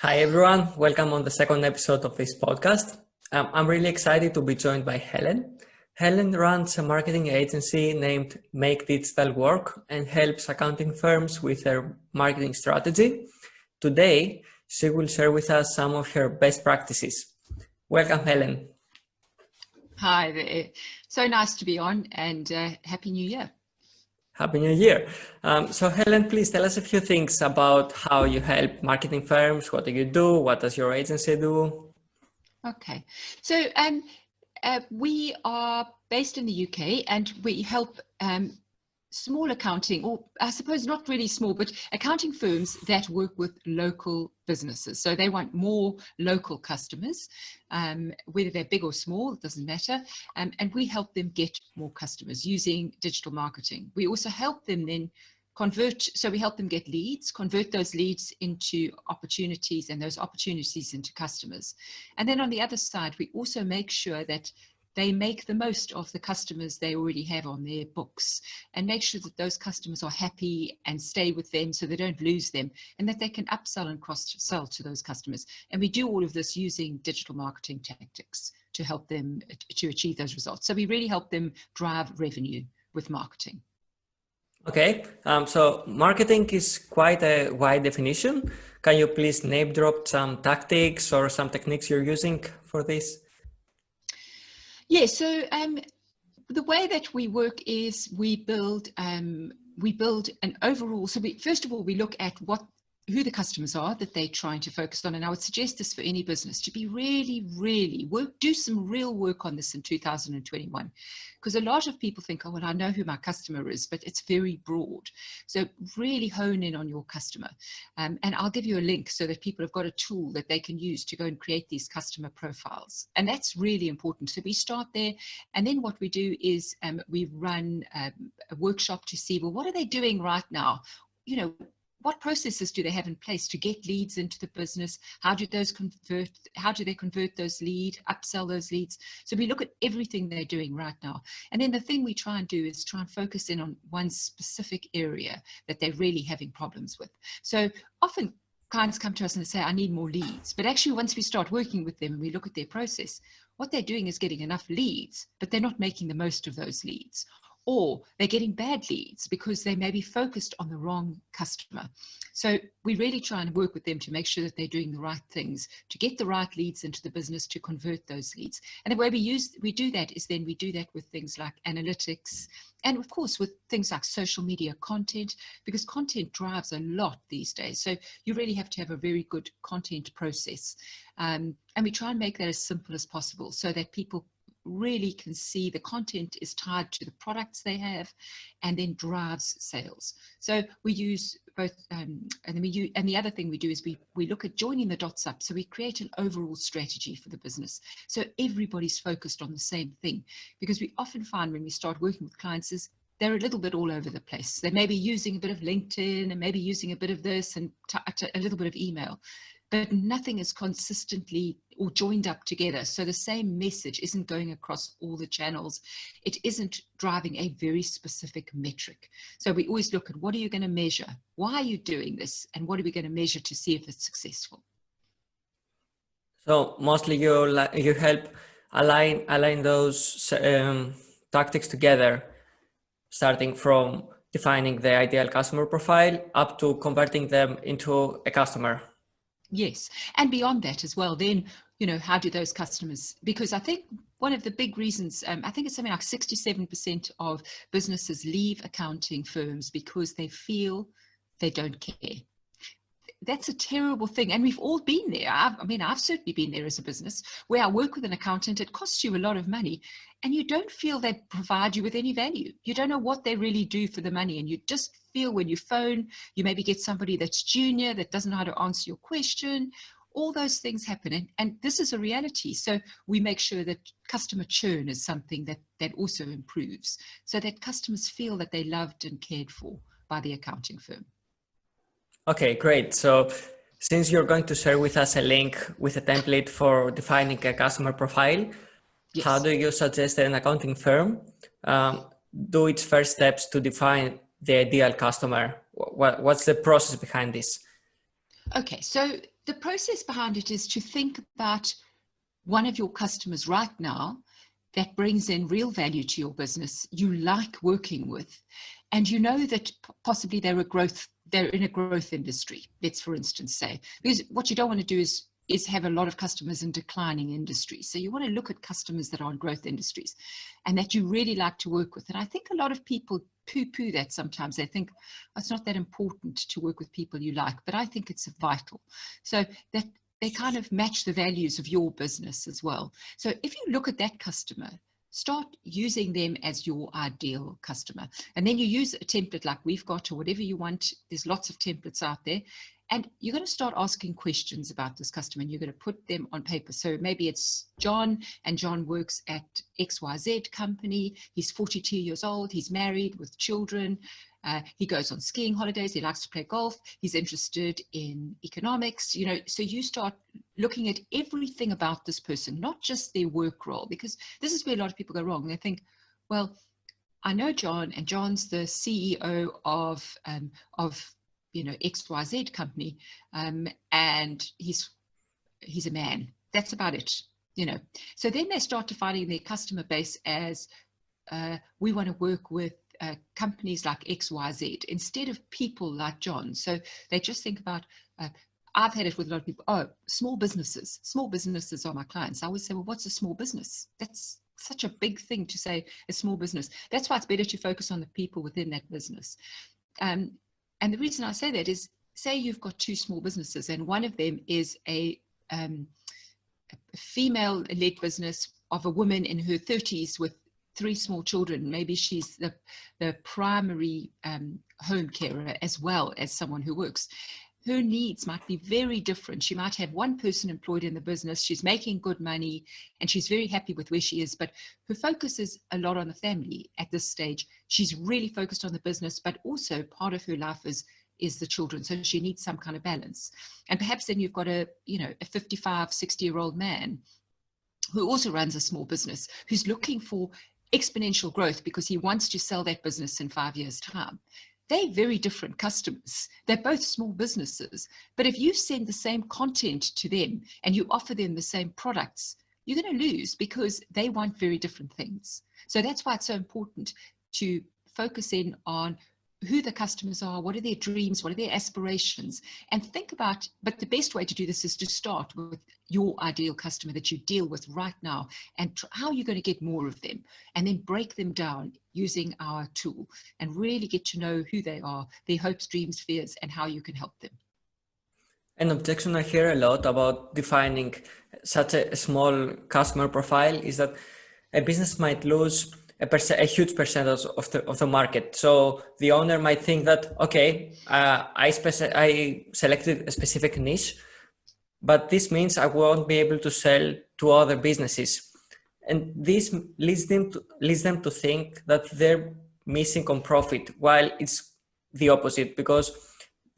Hi everyone, welcome on the second episode of this podcast. I'm really excited to be joined by Helen. Helen runs a marketing agency named MakeDigitalWork and helps accounting firms with their marketing strategy. Today, she will share with us some of her best practices. Welcome, Helen. Hi there. So nice to be on, and Happy New Year. Happy New Year. So Helen, please tell us a few things about how you help marketing firms. What do you do? What does your agency do? Okay. So we are based in the UK, and we help small accounting, or I suppose not really small, but accounting firms that work with local businesses. So they want more local customers, whether they're big or small, it doesn't matter. And we help them get more customers using digital marketing. We also help them then convert, so we help them get leads, convert those leads into opportunities and those opportunities into customers. And then on the other side, we also make sure that they make the most of the customers they already have on their books and make sure that those customers are happy and stay with them so they don't lose them, and that they can upsell and cross-sell to those customers. And we do all of this using digital marketing tactics to help them to achieve those results. So we really help them drive revenue with marketing. Okay, so marketing is quite a wide definition. Can you please name drop some tactics or some techniques you're using for this? Yeah, so the way that we work is we build an overall. So first of all, we look at who the customers are that they're trying to focus on. And I would suggest this for any business to be really do some real work on this in 2021, because a lot of people think, oh, well, I know who my customer is, but it's very broad. So really hone in on your customer. And I'll give you a link so that people have got a tool that they can use to go and create these customer profiles. And that's really important. So we start there. And then what we do is we run a workshop to see, well, what are they doing right now? You know, what processes do they have in place to get leads into the business? How do they convert those leads, upsell those leads? So we look at everything they're doing right now. And then the thing we try and do is try and focus in on one specific area that they're really having problems with. So often clients come to us and they say, I need more leads. But actually, once we start working with them and we look at their process, what they're doing is getting enough leads, but they're not making the most of those leads. Or they're getting bad leads because they may be focused on the wrong customer. So we really try and work with them to make sure that they're doing the right things, to get the right leads into the business, to convert those leads. And the way we do that is then we do that with things like analytics, and of course with things like social media content, because content drives a lot these days. So you really have to have a very good content process. And we try and make that as simple as possible so that people really can see the content is tied to the products they have and then drives sales. So we use both, and the other thing we do is we look at joining the dots up. So we create an overall strategy for the business. So everybody's focused on the same thing, because we often find when we start working with clients is they're a little bit all over the place. They may be using a bit of LinkedIn and maybe using a bit of this and a little bit of email, but nothing is consistently or joined up together. So the same message isn't going across all the channels. It isn't driving a very specific metric. So we always look at, what are you going to measure? Why are you doing this? And what are we going to measure to see if it's successful? So mostly you help align those tactics together, starting from defining the ideal customer profile up to converting them into a customer. Yes. And beyond that as well, then, you know, how do those customers, because I think one of the big reasons, I think it's something like 67% of businesses leave accounting firms because they feel they don't care. That's a terrible thing. And we've all been there. I've certainly been there as a business where I work with an accountant. It costs you a lot of money and you don't feel they provide you with any value. You don't know what they really do for the money. And you just feel when you phone, you maybe get somebody that's junior, that doesn't know how to answer your question. All those things happen. And this is a reality. So we make sure that customer churn is something that also improves, so that customers feel that they're loved and cared for by the accounting firm. Okay, great. So since you're going to share with us a link with a template for defining a customer profile, yes, how do you suggest that an accounting firm do its first steps to define the ideal customer? What's the process behind this? Okay, so the process behind it is to think about one of your customers right now that brings in real value to your business, you like working with, and you know that possibly they're in a growth industry, let's for instance say, because what you don't want to do is have a lot of customers in declining industries. So you want to look at customers that are in growth industries and that you really like to work with. And I think a lot of people poo-poo that sometimes. They think, oh, it's not that important to work with people you like, but I think it's vital. So that they kind of match the values of your business as well. So if you look at that customer, start using them as your ideal customer. And then you use a template like we've got or whatever you want. There's lots of templates out there. And you're going to start asking questions about this customer and you're going to put them on paper. So maybe it's John, and John works at XYZ company. He's 42 years old. He's married with children. He goes on skiing holidays. He likes to play golf. He's interested in economics. So you start looking at everything about this person, not just their work role, because this is where a lot of people go wrong. They think, well, I know John, and John's the CEO of XYZ company, and he's a man. That's about it. So then they start defining their customer base as we want to work with companies like XYZ instead of people like John. So they just think about, I've had it with a lot of people, oh, small businesses. Small businesses are my clients. I always say, well, what's a small business? That's such a big thing to say, a small business. That's why it's better to focus on the people within that business. And the reason I say that is, say you've got two small businesses and one of them is a female-led business of a woman in her 30s with 3 small children. Maybe she's the primary home carer as well as someone who works. Her needs might be very different. She might have one person employed in the business. She's making good money and she's very happy with where she is, but her focus is a lot on the family at this stage. She's really focused on the business, but also part of her life is the children. So she needs some kind of balance. And perhaps then you've got a 55, 60-year-old man who also runs a small business, who's looking for exponential growth because he wants to sell that business in 5 years' time. They're very different customers. They're both small businesses. But if you send the same content to them and you offer them the same products, you're going to lose because they want very different things. So that's why it's so important to focus in on who the customers are, what are their dreams, what are their aspirations, and think about, but the best way to do this is to start with your ideal customer that you deal with right now and how you're going to get more of them, and then break them down using our tool and really get to know who they are, their hopes, dreams, fears, and how you can help them. An objection I hear a lot about defining such a small customer profile is that a business might lose a huge percentage of the market. So the owner might think that, okay, I selected a specific niche, but this means I won't be able to sell to other businesses. And this leads them to think that they're missing on profit, while it's the opposite, because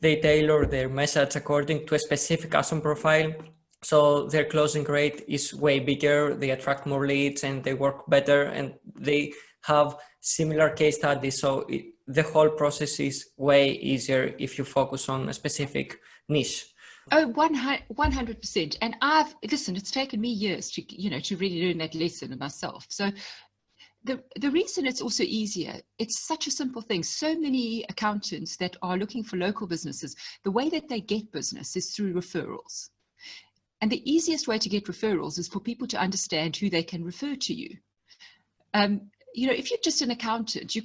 they tailor their message according to a specific customer profile. So their closing rate is way bigger, they attract more leads and they work better and they have similar case studies. So the whole process is way easier if you focus on a specific niche. Oh, 100%. And listen, it's taken me years to really learn that lesson myself. So the reason it's also easier, it's such a simple thing. So many accountants that are looking for local businesses, the way that they get business is through referrals. And the easiest way to get referrals is for people to understand who they can refer to you. If you're just an accountant,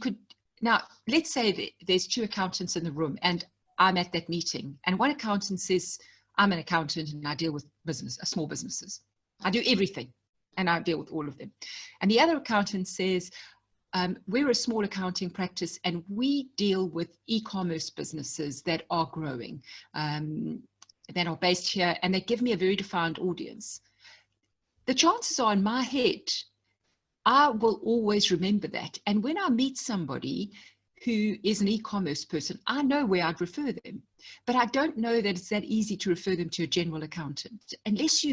now let's say there's 2 accountants in the room and I'm at that meeting and one accountant says, I'm an accountant and I deal with small businesses. I do everything and I deal with all of them. And the other accountant says, we're a small accounting practice and we deal with e-commerce businesses that are growing. That are based here, and they give me a very defined audience. The chances are in my head, I will always remember that. And when I meet somebody who is an e-commerce person, I know where I'd refer them, but I don't know that it's that easy to refer them to a general accountant unless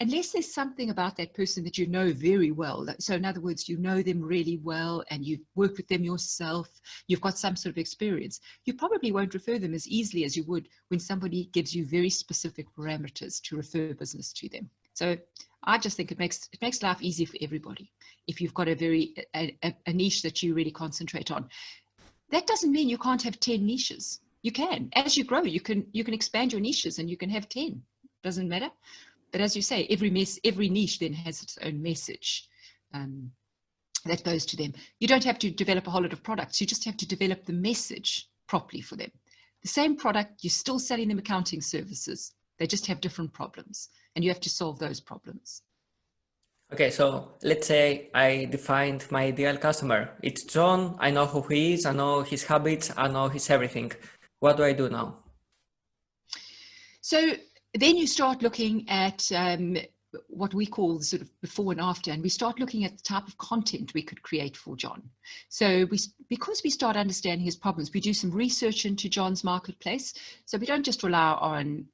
unless there's something about that person that you know very well, so in other words, you know them really well and you've worked with them yourself, you've got some sort of experience, you probably won't refer them as easily as you would when somebody gives you very specific parameters to refer business to them. So I just think it makes life easy for everybody if you've got a niche that you really concentrate on. That doesn't mean you can't have 10 niches. You can. As you grow, you can expand your niches and you can have 10. Doesn't matter. But as you say, every niche then has its own message that goes to them. You don't have to develop a whole lot of products. You just have to develop the message properly for them. The same product, you're still selling them accounting services. They just have different problems, and you have to solve those problems. Okay, so let's say I defined my ideal customer. It's John. I know who he is. I know his habits. I know his everything. What do I do now? So then you start looking at what we call sort of before and after, and we start looking at the type of content we could create for John. So because we start understanding his problems, we do some research into John's marketplace. So we don't just rely on,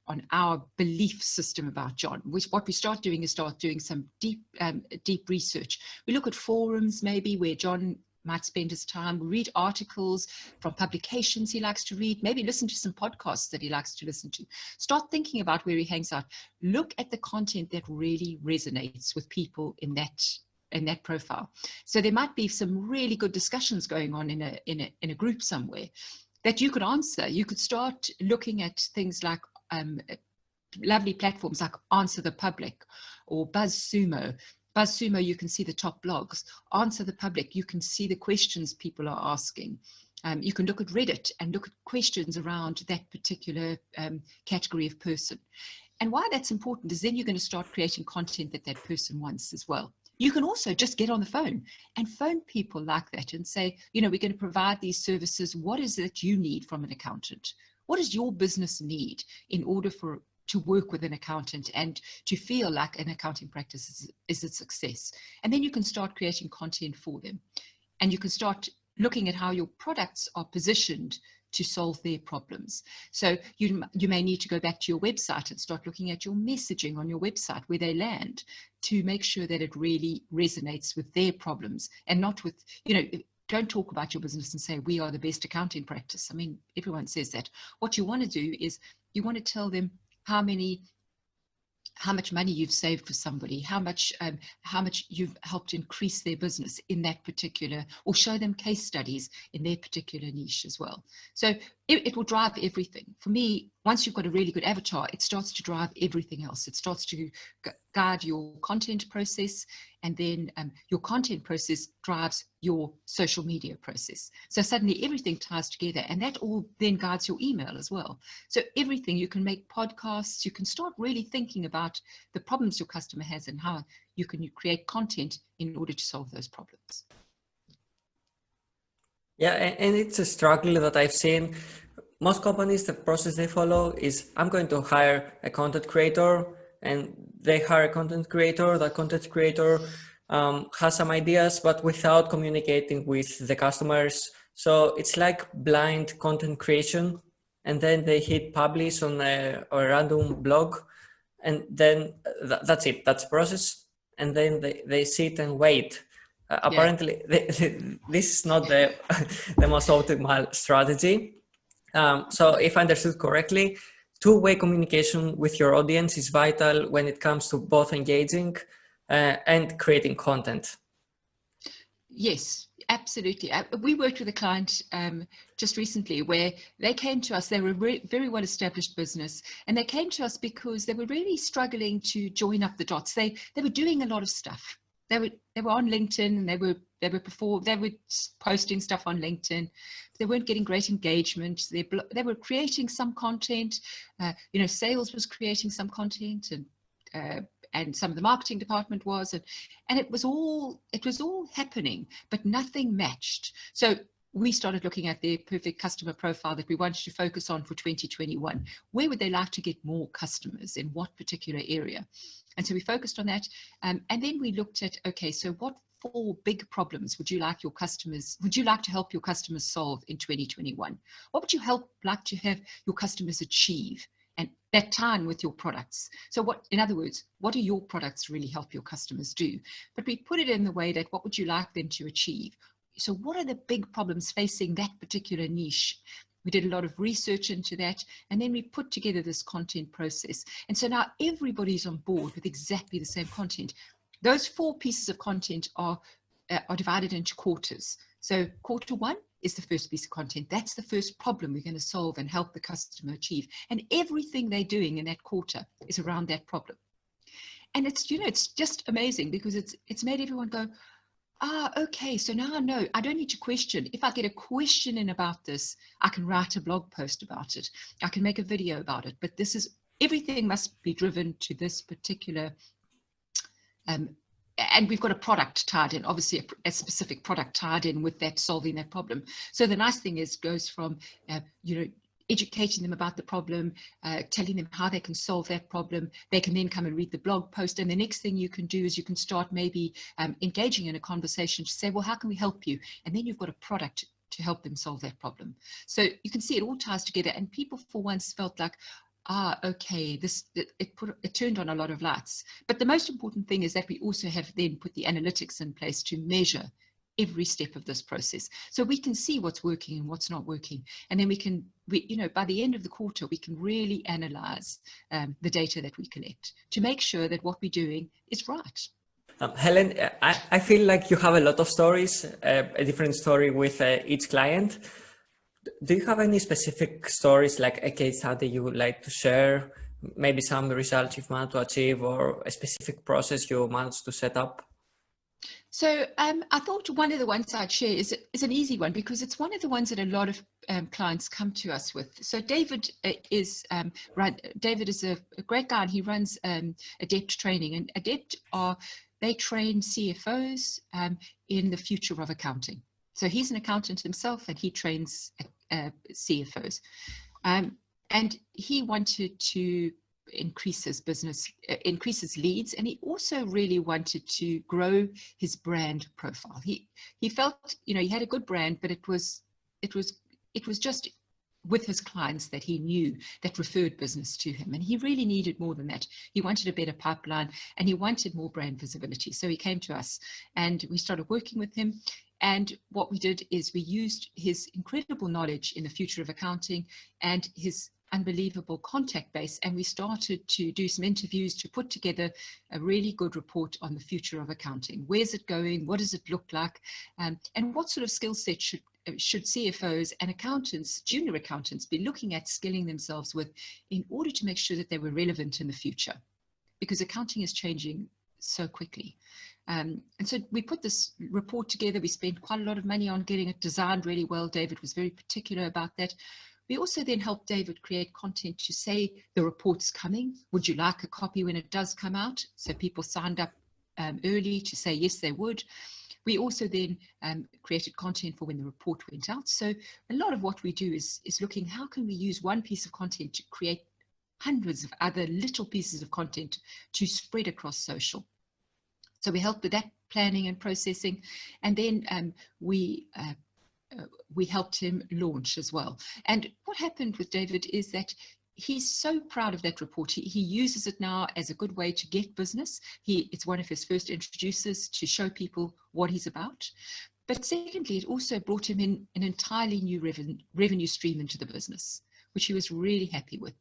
on our belief system about John. What we start doing is some deep research. We look at forums maybe where John might spend his time, read articles from publications he likes to read, maybe listen to some podcasts that he likes to listen to. Start thinking about where he hangs out. Look at the content that really resonates with people in that profile. So there might be some really good discussions going on in a group somewhere that you could answer. You could start looking at things like lovely platforms like Answer the Public or BuzzSumo. BuzzSumo, you can see the top blogs. Answer the Public, you can see the questions people are asking. You can look at Reddit and look at questions around that particular category of person. And why that's important is then you're going to start creating content that person wants as well. You can also just get on the phone and phone people like that and say, we're going to provide these services. What is it that you need from an accountant? What does your business need in order to work with an accountant and to feel like an accounting practice is a success? And then you can start creating content for them. And you can start looking at how your products are positioned to solve their problems. So you may need to go back to your website and start looking at your messaging on your website, where they land, to make sure that it really resonates with their problems and not with, don't talk about your business and say, we are the best accounting practice. I mean, everyone says that. What you want to do is you want to tell them how much money you've saved for somebody, how much you've helped increase their business in that particular, or show them case studies in their particular niche as well. So it will drive everything. For me, once you've got a really good avatar, it starts to drive everything else. It starts to guide your content process, and then your content process drives your social media process. So suddenly everything ties together, and that all then guides your email as well. So everything, you can make podcasts, you can start really thinking about the problems your customer has and how you can create content in order to solve those problems. Yeah, and it's a struggle that I've seen. Most companies, the process they follow is, I'm going to hire a content creator, and they hire a content creator. That content creator has some ideas, but without communicating with the customers. So it's like blind content creation, and then they hit publish on a random blog, and then that's it. That's the process. And then they sit and wait. Apparently, this is not the most optimal strategy. So if I understood correctly, two-way communication with your audience is vital when it comes to both engaging and creating content. Yes, absolutely. We worked with a client just recently where they came to us. They were a very well-established business, and they came to us because they were really struggling to join up the dots. They were doing a lot of stuff. They were on LinkedIn, and they were posting stuff on LinkedIn. They weren't getting great engagement. They were creating some content. Sales was creating some content, and some of the marketing department was, and it was all happening, but nothing matched. So we started looking at their perfect customer profile that we wanted to focus on for 2021. Where would they like to get more customers, in what particular area? And so we focused on that. And then we looked at, okay, so what 4 big problems would you like to help your customers solve in 2021? What would you like to have your customers achieve and that tie in with your products. So what, in other words, what do your products really help your customers do? But we put it in the way that what would you like them to achieve? So what are the big problems facing that particular niche? We did a lot of research into that, and then we put together this content process. And so now everybody's on board with exactly the same content. Those 4 pieces of content are divided into quarters. So quarter 1 is the first piece of content. That's the first problem we're going to solve and help the customer achieve. And everything they're doing in that quarter is around that problem. And it's, you know, it's just amazing because it's made everyone go, okay, so now I know I don't need to question. If I get a question in about this, I can write a blog post about it. I can make a video about it. But this is, everything must be driven to this particular, and we've got a product tied in, obviously a specific product tied in with that, solving that problem. So the nice thing is, goes from, you know, educating them about the problem, telling them how they can solve that problem. They can then come and read the blog post. And the next thing you can do is you can start maybe engaging in a conversation to say, well, how can we help you? And then you've got a product to help them solve that problem. So you can see it all ties together. And people for once felt like, okay, it turned on a lot of lights. But the most important thing is that we also have then put the analytics in place to measure every step of this process, so we can see what's working and what's not working. And then we you know, by the end of the quarter, we can really analyze the data that we collect to make sure that what we're doing is right. Helen, I feel like you have a lot of stories, a different story with each client. Do you have any specific stories, like a case study you would like to share? Maybe some results you've managed to achieve, or a specific process you managed to set up? So I thought one of the ones I'd share is an easy one, because it's one of the ones that a lot of clients come to us with. So David is David is a great guy, and he runs Adept Training. And Adept they train CFOs in the future of accounting. So he's an accountant himself, and he trains CFOs. And he wanted to increase his business, increase his leads, and he also really wanted to grow his brand profile. He felt, you know, he had a good brand, but it was just with his clients that he knew that referred business to him, and he really needed more than that. He wanted a better pipeline, and he wanted more brand visibility. So he came to us, and we started working with him. And what we did is we used his incredible knowledge in the future of accounting and his unbelievable contact base, and we started to do some interviews to put together a really good report on the future of accounting. Where's it going? What does it look like? And what sort of skill set should CFOs and accountants, junior accountants, be looking at skilling themselves with in order to make sure that they were relevant in the future? Because accounting is changing so quickly. And so we put this report together. We spent quite a lot of money on getting it designed really well. David was very particular about that. We also then helped David create content to say the report's coming. Would you like a copy when it does come out? So people signed up early to say yes, they would. We also then created content for when the report went out. So a lot of what we do is looking, how can we use one piece of content to create hundreds of other little pieces of content to spread across social. So we helped with that planning and processing. And then we helped him launch as well. And what happened with David is that he's so proud of that report. He uses it now as a good way to get business. It's one of his first introducers to show people what he's about. But secondly, it also brought him in an entirely new revenue stream into the business, which he was really happy with,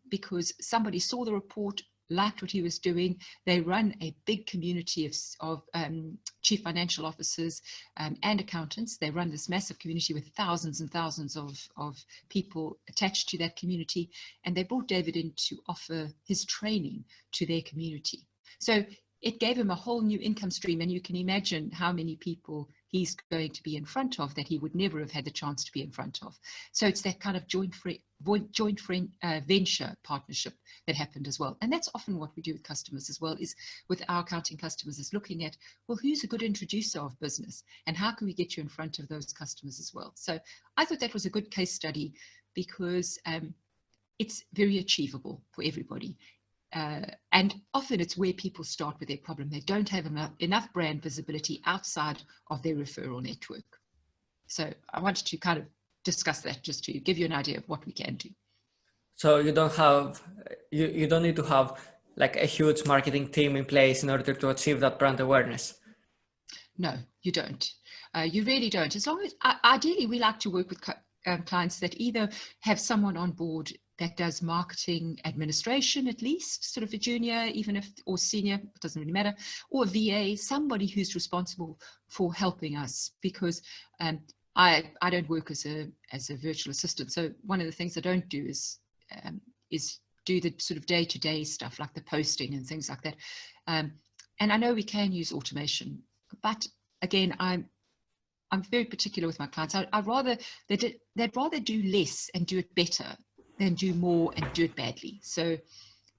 because somebody saw the report, liked what he was doing. They run a big community of chief financial officers and accountants. They run this massive community with thousands and thousands of people attached to that community. And they brought David in to offer his training to their community. So it gave him a whole new income stream. And you can imagine how many people he's going to be in front of that he would never have had the chance to be in front of. So it's that kind of joint venture partnership that happened as well. And that's often what we do with customers as well, is with our accounting customers, is looking at, well, who's a good introducer of business and how can we get you in front of those customers as well? So I thought that was a good case study because it's very achievable for everybody. And often it's where people start with their problem. They don't have enough brand visibility outside of their referral network. So I wanted to kind of discuss that just to give you an idea of what we can do. So you don't have, you don't need to have like a huge marketing team in place in order to achieve that brand awareness. No, you don't. You really don't. As long as, ideally, we like to work with clients that either have someone on board that does marketing administration, at least sort of a junior, even if, or senior, it doesn't really matter, or a VA, somebody who's responsible for helping us, because I don't work as a virtual assistant. So one of the things I don't do is do the sort of day-to-day stuff like the posting and things like that. And I know we can use automation, but again, I'm very particular with my clients. I'd rather they'd rather do less and do it better than do more and do it badly. So,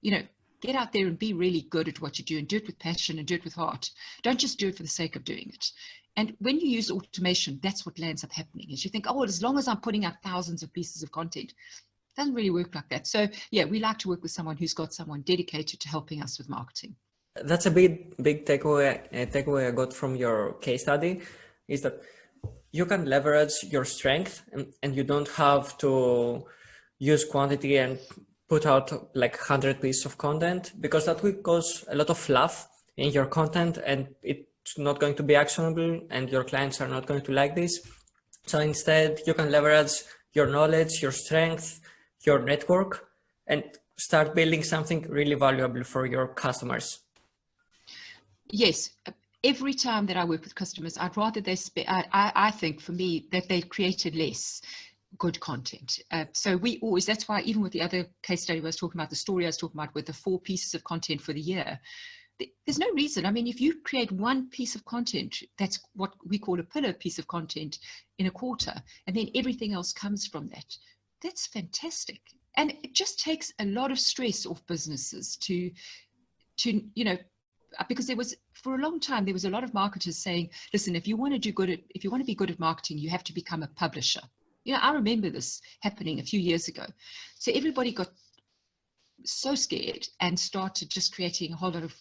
you know, get out there and be really good at what you do, and do it with passion and do it with heart. Don't just do it for the sake of doing it. And when you use automation, that's what lands up happening, is you think, oh, as long as I'm putting out thousands of pieces of content, it doesn't really work like that. So yeah, we like to work with someone who's got someone dedicated to helping us with marketing. That's a big takeaway I got from your case study, is that you can leverage your strength, and you don't have to use quantity and put out like 100 pieces of content, because that will cause a lot of fluff in your content and it's not going to be actionable and your clients are not going to like this. So instead you can leverage your knowledge, your strength, your network, and start building something really valuable for your customers. Yes. Every time that I work with customers, I'd rather they I think for me that they created less good content. So we always, that's why even with the other case study I was talking about, the story I was talking about with the 4 pieces of content for the year, there's no reason. I mean, if you create one piece of content, that's what we call a pillar piece of content in a quarter, and then everything else comes from that. That's fantastic. And it just takes a lot of stress off businesses to you know, because there was, for a long time, there was a lot of marketers saying, listen, if you want to be good at marketing, you have to become a publisher. You know, I remember this happening a few years ago. So everybody got so scared and started just creating a whole lot of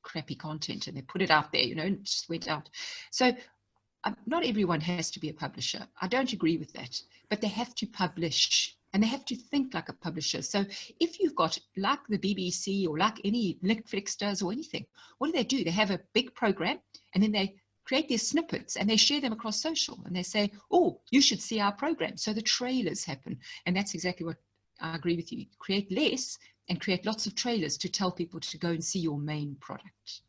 crappy content, and they put it out there, you know, and it just went out. So not everyone has to be a publisher. I don't agree with that, but they have to publish. And they have to think like a publisher. So if you've got, like the BBC or like any Netflix does or anything, what do? They have a big program, and then they create these snippets and they share them across social, and they say, oh, you should see our program. So the trailers happen. And that's exactly what I agree with you. Create less and create lots of trailers to tell people to go and see your main product.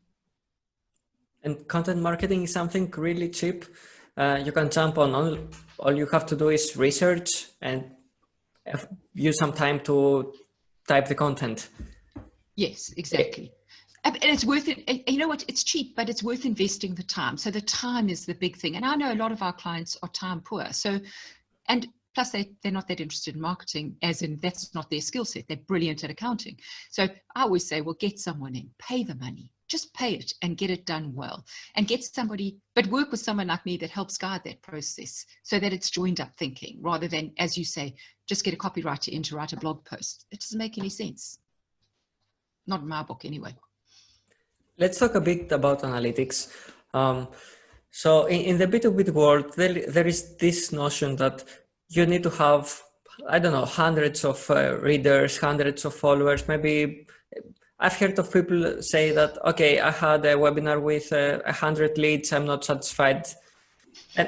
And content marketing is something really cheap. You can jump on, all you have to do is research and use some time to type the content. Yes, exactly. And it's worth it. You know what? It's cheap, but it's worth investing the time. So the time is the big thing. And I know a lot of our clients are time poor. So, and plus they're not that interested in marketing, as in that's not their skill set. They're brilliant at accounting. So I always say, well, get someone in, pay the money. Just pay it and get it done well, and get somebody, but work with someone like me that helps guide that process so that it's joined up thinking, rather than, as you say, just get a copywriter in to write a blog post. It doesn't make any sense. Not in my book anyway. Let's talk a bit about analytics. So in the B2B world, there is this notion that you need to have, I don't know, hundreds of readers, hundreds of followers, maybe. I've heard of people say that, okay, I had a webinar with 100 leads, I'm not satisfied. And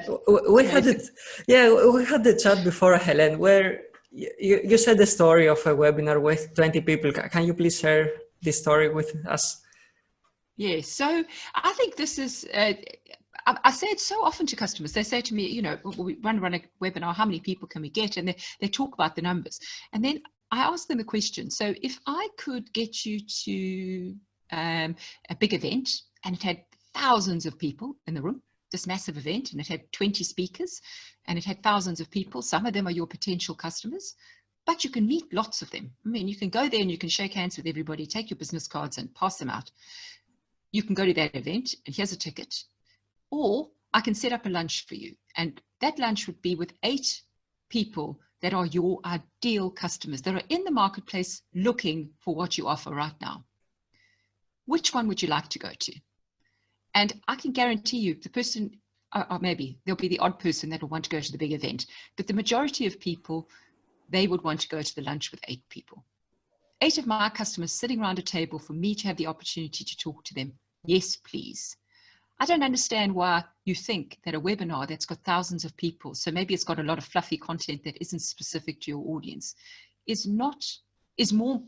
we had it, we had the chat before, Helen, where you said the story of a webinar with 20 people. Can you please share this story with us? Yes, so I think this is, I say it so often to customers. They say to me, you know, we run a webinar, how many people can we get? And they talk about the numbers. And then I asked them a question. So if I could get you to a big event, and it had thousands of people in the room, this massive event, and it had 20 speakers, and it had thousands of people, some of them are your potential customers, but you can meet lots of them. I mean, you can go there and you can shake hands with everybody, take your business cards and pass them out. You can go to that event, and here's a ticket. Or I can set up a lunch for you, and that lunch would be with 8 people that are your ideal customers, that are in the marketplace looking for what you offer right now. Which one would you like to go to? And I can guarantee you the person, or maybe there'll be the odd person that will want to go to the big event, but the majority of people they would want to go to the lunch with 8 people. 8 of my customers sitting around a table for me to have the opportunity to talk to them. Yes, please. I don't understand why you think that a webinar that's got thousands of people, so maybe it's got a lot of fluffy content that isn't specific to your audience, is much more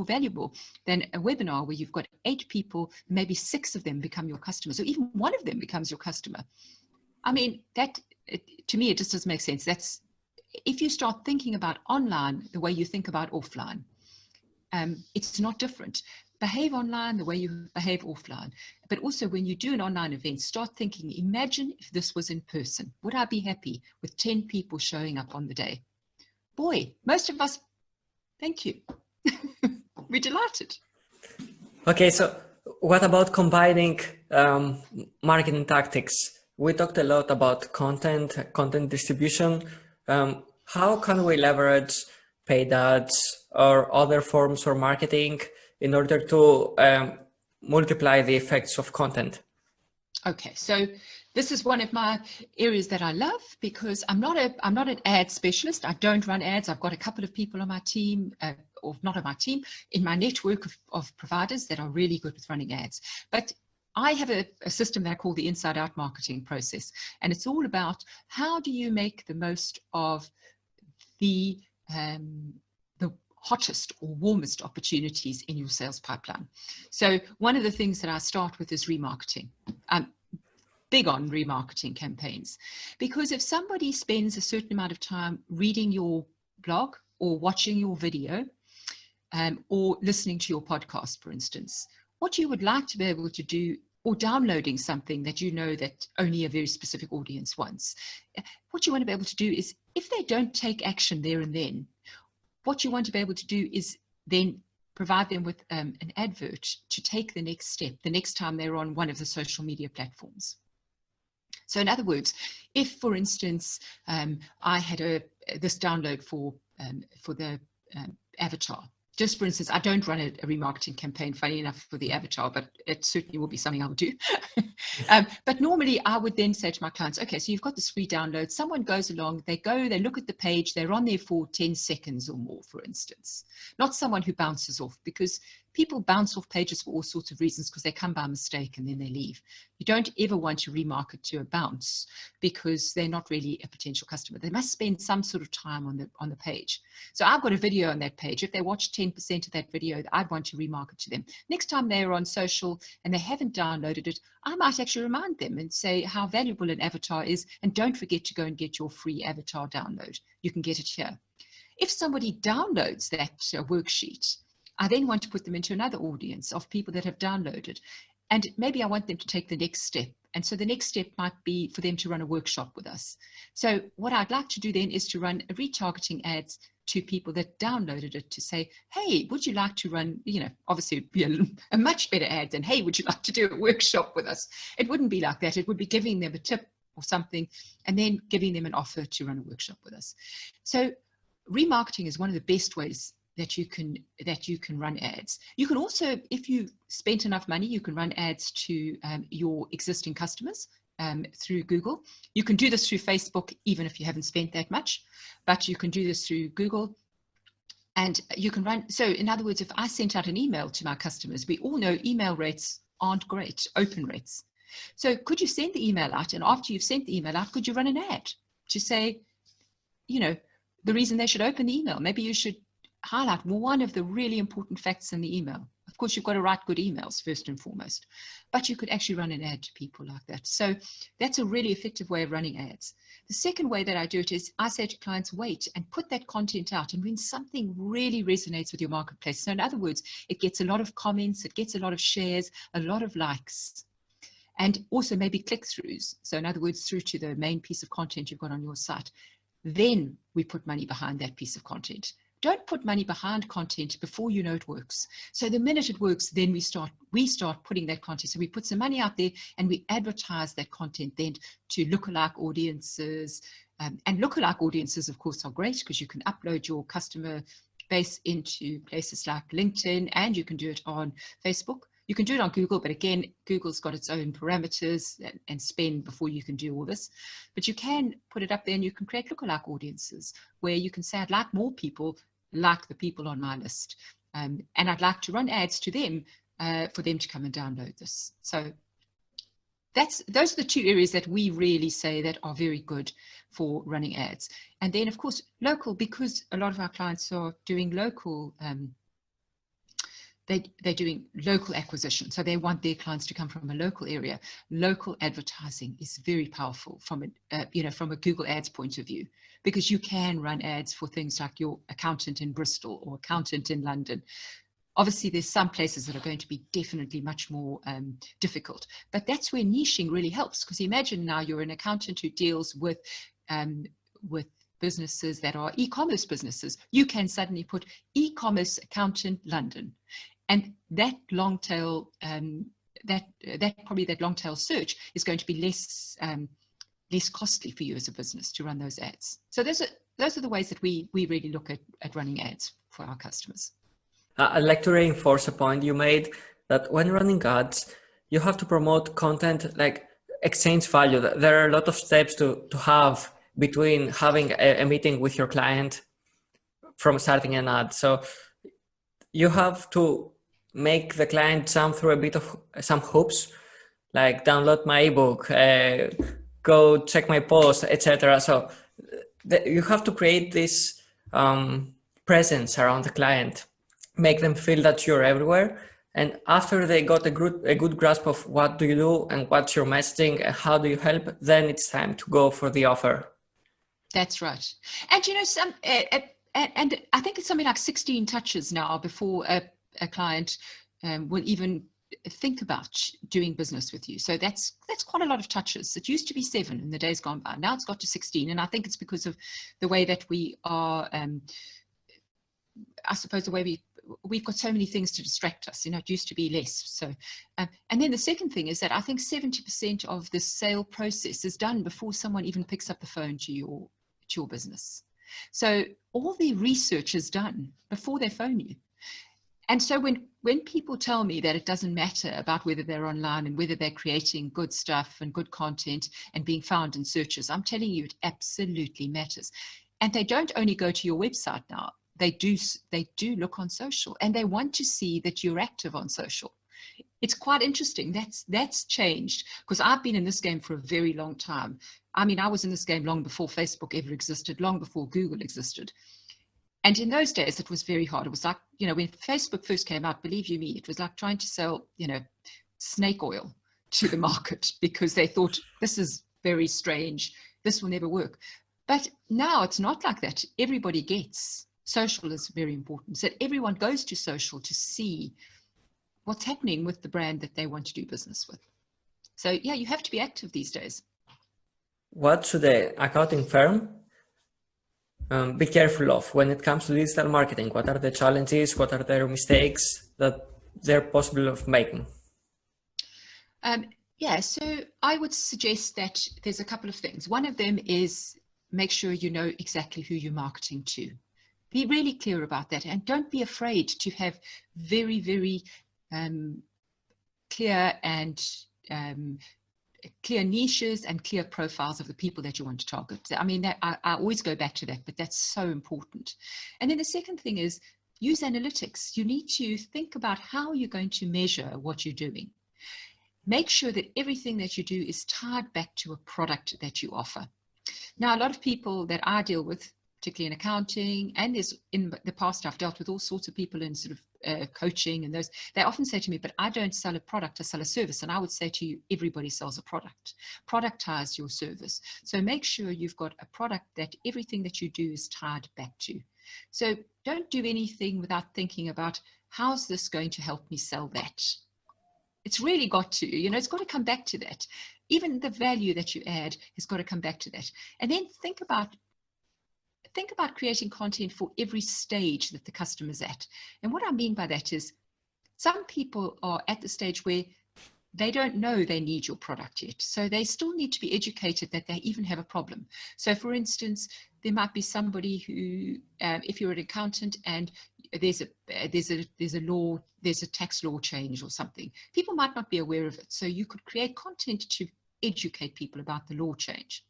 valuable than a webinar where you've got 8 people, maybe 6 of them become your customers, or even 1 of them becomes your customer. I mean, to me, it just doesn't make sense. That's if you start thinking about online the way you think about offline, it's not different. Behave online the way you behave offline. But also when you do an online event, start thinking, imagine if this was in person. Would I be happy with 10 people showing up on the day? Boy, most of us, thank you. We're delighted. Okay, so what about combining marketing tactics? We talked a lot about content distribution. How can we leverage paid ads or other forms of marketing in order to multiply the effects of content? Okay, so this is one of my areas that I love because I'm not an ad specialist. I don't run ads. I've got a couple of people on my team, or not on my team, in my network of providers that are really good with running ads. But I have a system that I call the inside out marketing process. And it's all about how do you make the most of the hottest or warmest opportunities in your sales pipeline. So one of the things that I start with is remarketing. I'm big on remarketing campaigns, because if somebody spends a certain amount of time reading your blog or watching your video or listening to your podcast, for instance, what you would like to be able to do, or downloading something that you know that only a very specific audience wants, what you want to be able to do is, if they don't take action there and then, what you want to be able to do is then provide them with an advert to take the next step, the next time they're on one of the social media platforms. So in other words, if, for instance, I had this download for the avatar. Just for instance, I don't run a remarketing campaign, funny enough, for the avatar, but it certainly will be something I'll do. But normally I would then say to my clients, okay, so you've got this free download. Someone goes along, they look at the page, they're on there for 10 seconds or more, for instance. Not someone who bounces off, because people bounce off pages for all sorts of reasons, because they come by mistake and then they leave. You don't ever want to remarket to a bounce, because they're not really a potential customer. They must spend some sort of time on the page. So I've got a video on that page. If they watch 10% of that video, I'd want to remarket to them. Next time they're on social and they haven't downloaded it, I might actually remind them and say how valuable an avatar is, and don't forget to go and get your free avatar download. You can get it here. If somebody downloads that worksheet, I then want to put them into another audience of people that have downloaded. And maybe I want them to take the next step. And so the next step might be for them to run a workshop with us. So what I'd like to do then is to run retargeting ads to people that downloaded it, to say, hey, would you like to run, obviously it'd be a much better ad than, hey, would you like to do a workshop with us? It wouldn't be like that. It would be giving them a tip or something, and then giving them an offer to run a workshop with us. So remarketing is one of the best ways that you can run ads. You can also, if you spent enough money, you can run ads to your existing customers through Google. You can do this through Facebook, even if you haven't spent that much, but you can do this through Google. And you can run, so in other words, if I sent out an email to my customers, we all know email rates aren't great, open rates. So could you send the email out, and after you've sent the email out, could you run an ad to say, the reason they should open the email? Maybe you should highlight one of the really important facts in the email. Of course, you've got to write good emails first and foremost, but you could actually run an ad to people like that. So that's a really effective way of running ads. The second way that I do it is I say to clients, wait and put that content out. And when something really resonates with your marketplace, so in other words, it gets a lot of comments, it gets a lot of shares, a lot of likes, and also maybe click-throughs. So in other words, through to the main piece of content you've got on your site. Then we put money behind that piece of content. Don't put money behind content before you know it works. So the minute it works, then we start putting that content. So we put some money out there and we advertise that content then to lookalike audiences. And lookalike audiences, of course, are great because you can upload your customer base into places like LinkedIn, and you can do it on Facebook. You can do it on Google, but again, Google's got its own parameters and spend before you can do all this. But you can put it up there and you can create lookalike audiences where you can say, I'd like more people like the people on my list. And I'd like to run ads to them for them to come and download this. So those are the two areas that we really say that are very good for running ads. And then, of course, local, because a lot of our clients are doing local they're doing local acquisition. So they want their clients to come from a local area. Local advertising is very powerful from a Google Ads point of view, because you can run ads for things like your accountant in Bristol or accountant in London. Obviously, there's some places that are going to be definitely much more difficult, but that's where niching really helps. Because imagine now you're an accountant who deals with businesses that are e-commerce businesses. You can suddenly put e-commerce accountant London. And that long tail, that long tail search is going to be less costly for you as a business to run those ads. So those are the ways that we really look at running ads for our customers. I'd like to reinforce a point you made, that when running ads, you have to promote content, like exchange value. There are a lot of steps to have between having a meeting with your client from starting an ad. So you have to make the client jump through a bit of some hoops, like download my ebook, go check my post, etc. So you have to create this presence around the client, make them feel that you're everywhere. And after they got a good grasp of what do you do and what's your messaging and how do you help, then it's time to go for the offer. That's right. And and I think it's something like 16 touches now before a client will even think about doing business with you. So that's quite a lot of touches. It used to be 7 in the days gone by. Now it's got to 16. And I think it's because of the way that we are, I suppose the way we've got so many things to distract us. It used to be less. So, and then the second thing is that I think 70% of the sale process is done before someone even picks up the phone to your business. So all the research is done before they phone you. And so when people tell me that it doesn't matter about whether they're online and whether they're creating good stuff and good content and being found in searches, I'm telling you, it absolutely matters. And they don't only go to your website now. They do look on social, and they want to see that you're active on social. It's quite interesting. That's changed, because I've been in this game for a very long time. I mean, I was in this game long before Facebook ever existed, long before Google existed. And in those days, it was very hard. It was like, when Facebook first came out, believe you me, it was like trying to sell, snake oil to the market, because they thought, this is very strange. This will never work. But now it's not like that. Everybody gets social is very important. So everyone goes to social to see what's happening with the brand that they want to do business with. So yeah, you have to be active these days. What should an accounting firm be careful of when it comes to digital marketing? What are the challenges? What are their mistakes that they're possible of making? Yeah, so I would suggest that there's a couple of things. One of them is make sure you know exactly who you're marketing to. Be really clear about that, and don't be afraid to have very, very clear niches and clear profiles of the people that you want to target. I mean, I always go back to that, but that's so important. And then the second thing is use analytics. You need to think about how you're going to measure what you're doing. Make sure that everything that you do is tied back to a product that you offer. Now, a lot of people that I deal with, particularly in accounting, and in the past I've dealt with all sorts of people in sort of coaching and those, they often say to me, but I don't sell a product, I sell a service. And I would say to you, everybody sells a product. Productize your service. So make sure you've got a product that everything that you do is tied back to. So don't do anything without thinking about, how's this going to help me sell that? It's really got to, it's got to come back to that. Even the value that you add has got to come back to that. And then think about creating content for every stage that the customer's at. And what I mean by that is, some people are at the stage where they don't know they need your product yet. So they still need to be educated that they even have a problem. So for instance, there might be somebody who, if you're an accountant and there's a tax law change or something. People might not be aware of it. So you could create content to educate people about the law change.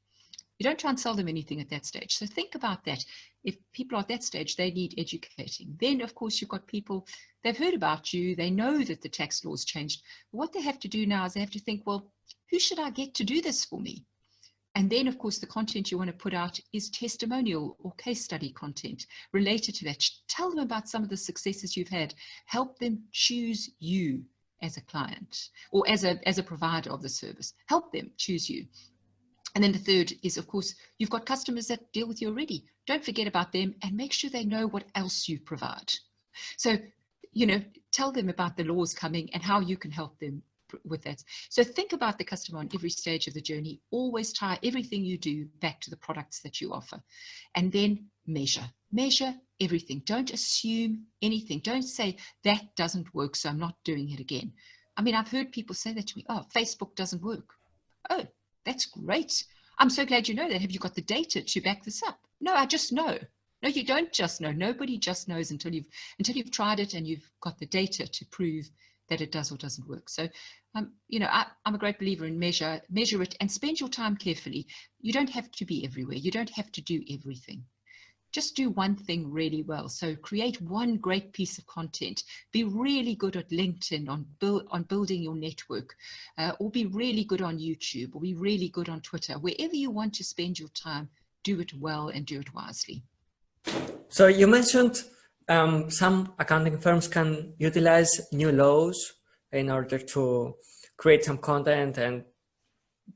You don't try and sell them anything at that stage. So think about that. If people are at that stage, they need educating. Then, of course, you've got people, they've heard about you, they know that the tax laws changed. What they have to do now is they have to think, well, who should I get to do this for me? And then, of course, the content you want to put out is testimonial or case study content related to that. Tell them about some of the successes you've had. Help them choose you as a client or as a provider of the service. Help them choose you. And then the third is, of course, you've got customers that deal with you already. Don't forget about them and make sure they know what else you provide. So, tell them about the laws coming and how you can help them with that. So think about the customer on every stage of the journey. Always tie everything you do back to the products that you offer. And then measure everything. Don't assume anything. Don't say that doesn't work, so I'm not doing it again. I mean, I've heard people say that to me. Oh, Facebook doesn't work. Oh, that's great. I'm so glad you know that. Have you got the data to back this up? No, I just know. No, you don't just know. Nobody just knows until you've tried it and you've got the data to prove that it does or doesn't work. So, I'm a great believer in measure it and spend your time carefully. You don't have to be everywhere. You don't have to do everything. Just do one thing really well. So create one great piece of content. Be really good at LinkedIn on building your network, or be really good on YouTube, or be really good on Twitter. Wherever you want to spend your time, do it well and do it wisely. So you mentioned some accounting firms can utilize new laws in order to create some content and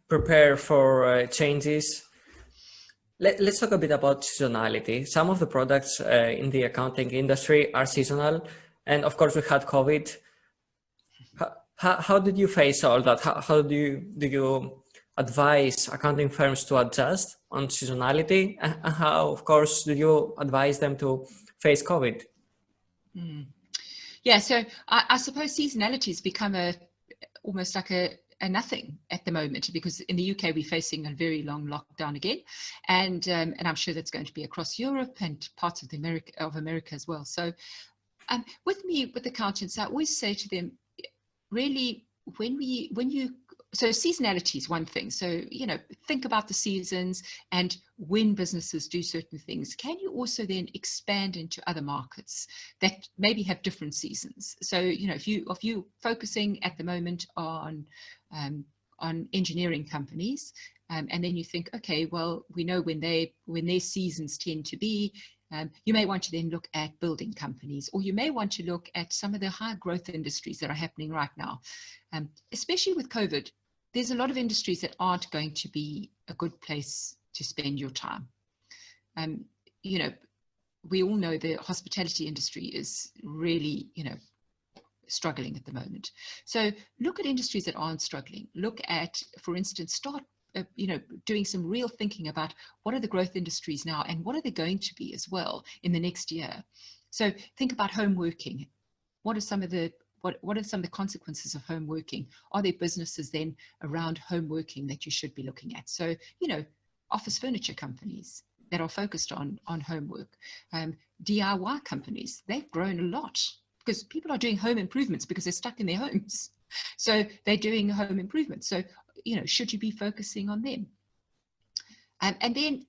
prepare for changes. Let's talk a bit about seasonality. Some of the products in the accounting industry are seasonal. And of course, we had COVID. How did you face all that? How do you advise accounting firms to adjust on seasonality? And how, of course, do you advise them to face COVID? Yeah, so I suppose seasonality has become almost like a nothing at the moment, because in the UK we're facing a very long lockdown again, and I'm sure that's going to be across Europe and parts of America as well. So with accountants, I always say to them, really, so seasonality is one thing. So, think about the seasons and when businesses do certain things. Can you also then expand into other markets that maybe have different seasons? So, if you're focusing at the moment on engineering companies, and then you think, okay, well, we know when their seasons tend to be, you may want to then look at building companies, or you may want to look at some of the high growth industries that are happening right now. Especially with COVID, there's a lot of industries that aren't going to be a good place to spend your time. We all know the hospitality industry is really, struggling at the moment. So look at industries that aren't struggling. Look at, for instance, start doing some real thinking about what are the growth industries now and what are they going to be as well in the next year. So think about home working. What are some of the consequences of home working? Are there businesses then around home working that you should be looking at? So, office furniture companies that are focused on homework, DIY companies, they've grown a lot because people are doing home improvements because they're stuck in their homes. So they're doing home improvements. So, should you be focusing on them? And then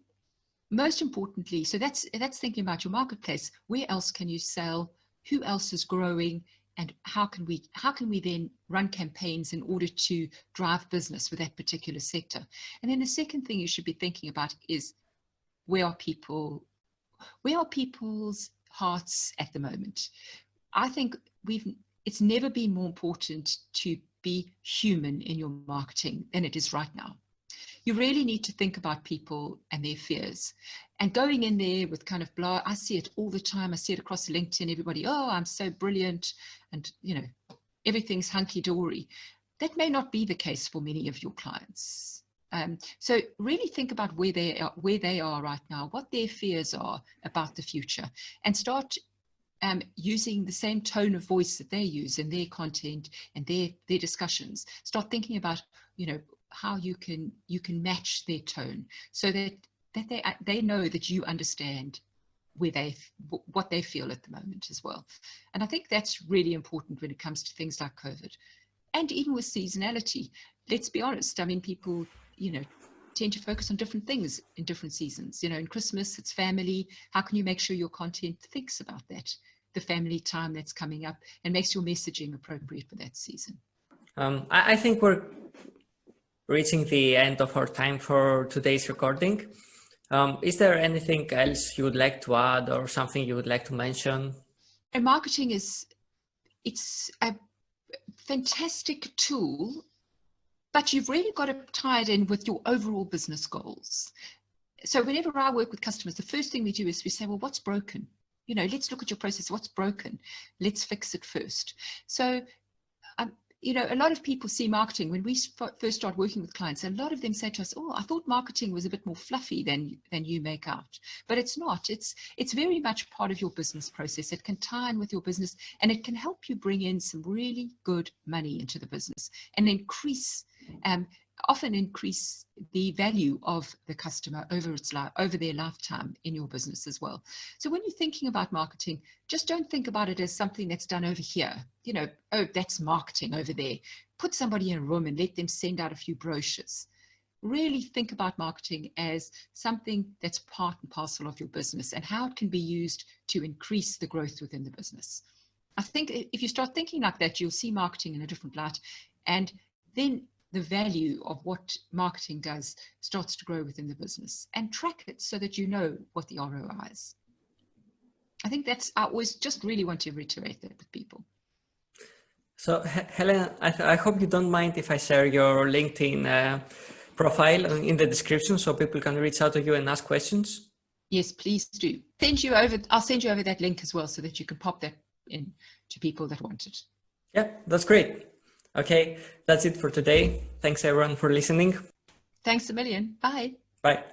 most importantly, so that's thinking about your marketplace. Where else can you sell? Who else is growing? And how can we then run campaigns in order to drive business with that particular sector? And then the second thing you should be thinking about is where are people's hearts at the moment? I think it's never been more important to be human in your marketing than it is right now. You really need to think about people and their fears. And going in there with kind of blah, I see it all the time. I see it across LinkedIn, everybody, oh, I'm so brilliant. And, everything's hunky-dory. That may not be the case for many of your clients. So really think about where they are right now, what their fears are about the future, and start using the same tone of voice that they use in their content and their discussions. Start thinking about, how you can match their tone so that they know that you understand what they feel at the moment as well. And I think that's really important when it comes to things like COVID. And even with seasonality, let's be honest, I mean, people, tend to focus on different things in different seasons. In Christmas, it's family. How can you make sure your content thinks about that, the family time that's coming up, and makes your messaging appropriate for that season? I think we're reaching the end of our time for today's recording. Is there anything else you would like to add or something you would like to mention? And marketing it's a fantastic tool, but you've really got to tie it in with your overall business goals. So whenever I work with customers, the first thing we do is we say, well, what's broken? Let's look at your process. What's broken? Let's fix it first. So, a lot of people see marketing, when we first start working with clients, a lot of them say to us, oh, I thought marketing was a bit more fluffy than you make out. But it's not. It's very much part of your business process. It can tie in with your business, and it can help you bring in some really good money into the business and often increase the value of the customer over their lifetime in your business as well. So when you're thinking about marketing, just don't think about it as something that's done over here. Oh, that's marketing over there. Put somebody in a room and let them send out a few brochures. Really think about marketing as something that's part and parcel of your business and how it can be used to increase the growth within the business. I think if you start thinking like that, you'll see marketing in a different light, and then the value of what marketing does starts to grow within the business, and track it so that you know what the ROI is. I think I always just really want to reiterate that with people. So Helen, I hope you don't mind if I share your LinkedIn profile in the description so people can reach out to you and ask questions. Yes, please do. I'll send you over that link as well so that you can pop that in to people that want it. Yeah, that's great. Okay, that's it for today. Thanks everyone for listening. Thanks a million. Bye. Bye.